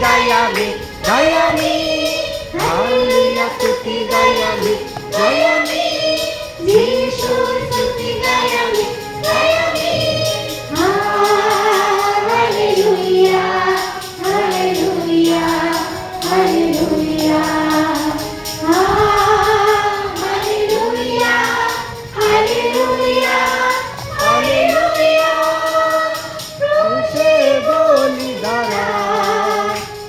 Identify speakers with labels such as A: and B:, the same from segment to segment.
A: গাই আমি, গাই আমি, হালেলুয়া স্তুতি গাই আমি, গাই আমি, যিশুর স্তুতি গাই আমি, গাই আমি,
B: hallelujah hallelujah hallelujah hallelujah hallelujah hallelujah
A: সে বলি দ্বারা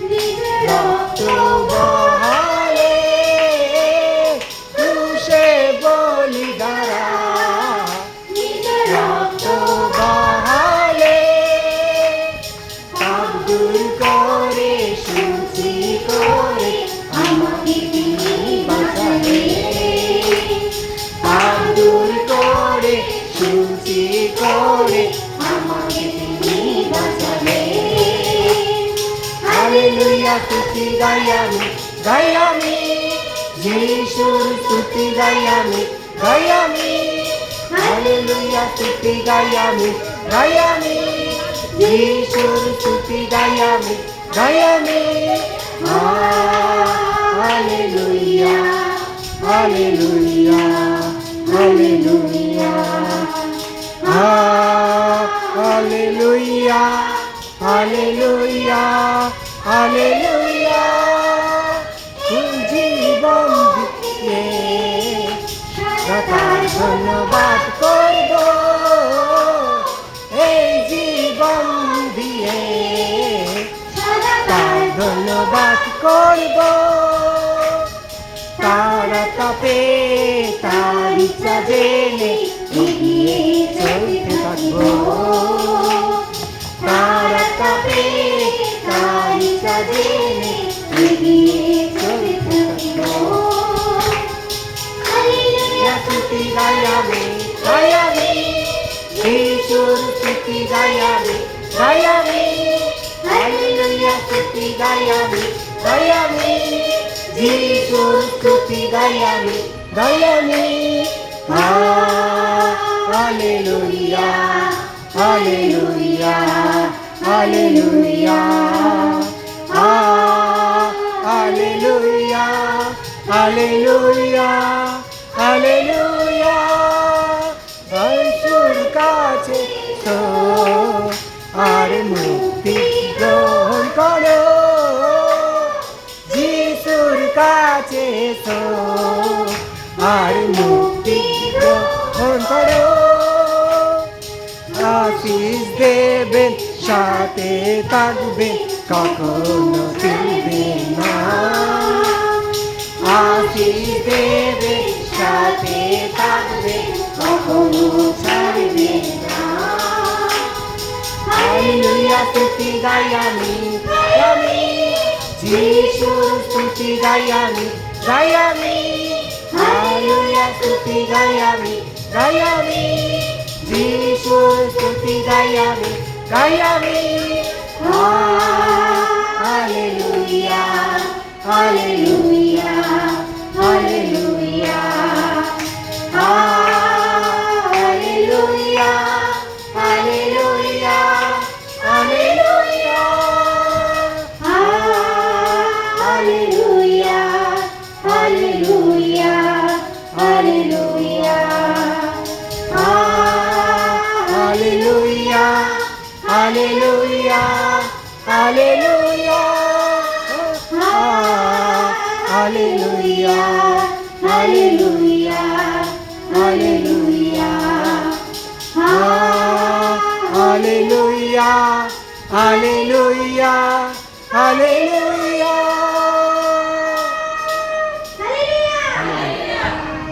B: নিজের
A: রক্ত বহালে, সে বলি দ্বারা
B: নিজের
A: রক্ত বহালে, পাপ দূর করে শুচি করে
B: আমাকে তিনি বাঁচালে
A: পাপ দূর করে শুচি করে আমাকে তিনি বাঁচালে। হালেলুয়া স্তুতি গাই আমি, গাই আমি, যিশুর স্তুতি গাই আমি, গাই আমি, হালেলুয়া স্তুতি গাই আমি, গাই আমি, যিশুর স্তুতি গাই আমি, গাই আমি, hallelujah hallelujah hallelujah hallelujah hallelujah hallelujah, জীবন দিয়ে তার ধন্যবাদ করব, এই জীবন দিয়ে তার ধন্যবাদ করব, তারা তাপে তার ইচ্ছা জেনে এগিয়ে চলতে থাকবো, তারা তাপে তার ইচ্ছা জেনে এগিয়ে চলতে থাকবো। হালেলুয়া স্তুতি গাই আমি, গাই আমি, যিশুর স্তুতি গাই আমি, গাই আমি, হালেলুয়া স্তুতি গাই আমি, গাই আমি, যিশুর স্তুতি গাই আমি, গাই আমি, hallelujah hallelujah hallelujah hallelujah hallelujah hallelujah, যিশুর কাছে তো আর মুক্তি গ্রহণ করো, যিশুর কাছে তো আর মুক্তি গ্রহণ করো, আশীষ দেবেন সাথে থাকবেন কখনো ফিরবেন না, আশীষ দেবেন সাথে থাকবেন কখনো ছাড়বেন না। হালেলুয়া স্তুতি গাই আমি, গাই আমি, যিশুর স্তুতি গাই আমি, গাই আমি, হালেলুয়া স্তুতি গাই আমি, গাই আমি, যিশুর স্তুতি গাই আমি, গাই আমি, hallelujah hallelujah hallelujah hallelujah hallelujah hallelujah
B: hallelujah hallelujah hallelujah
A: hallelujah hallelujah hallelujah hallelujah
B: hallelujah hallelujah
A: hallelujah hallelujah hallelujah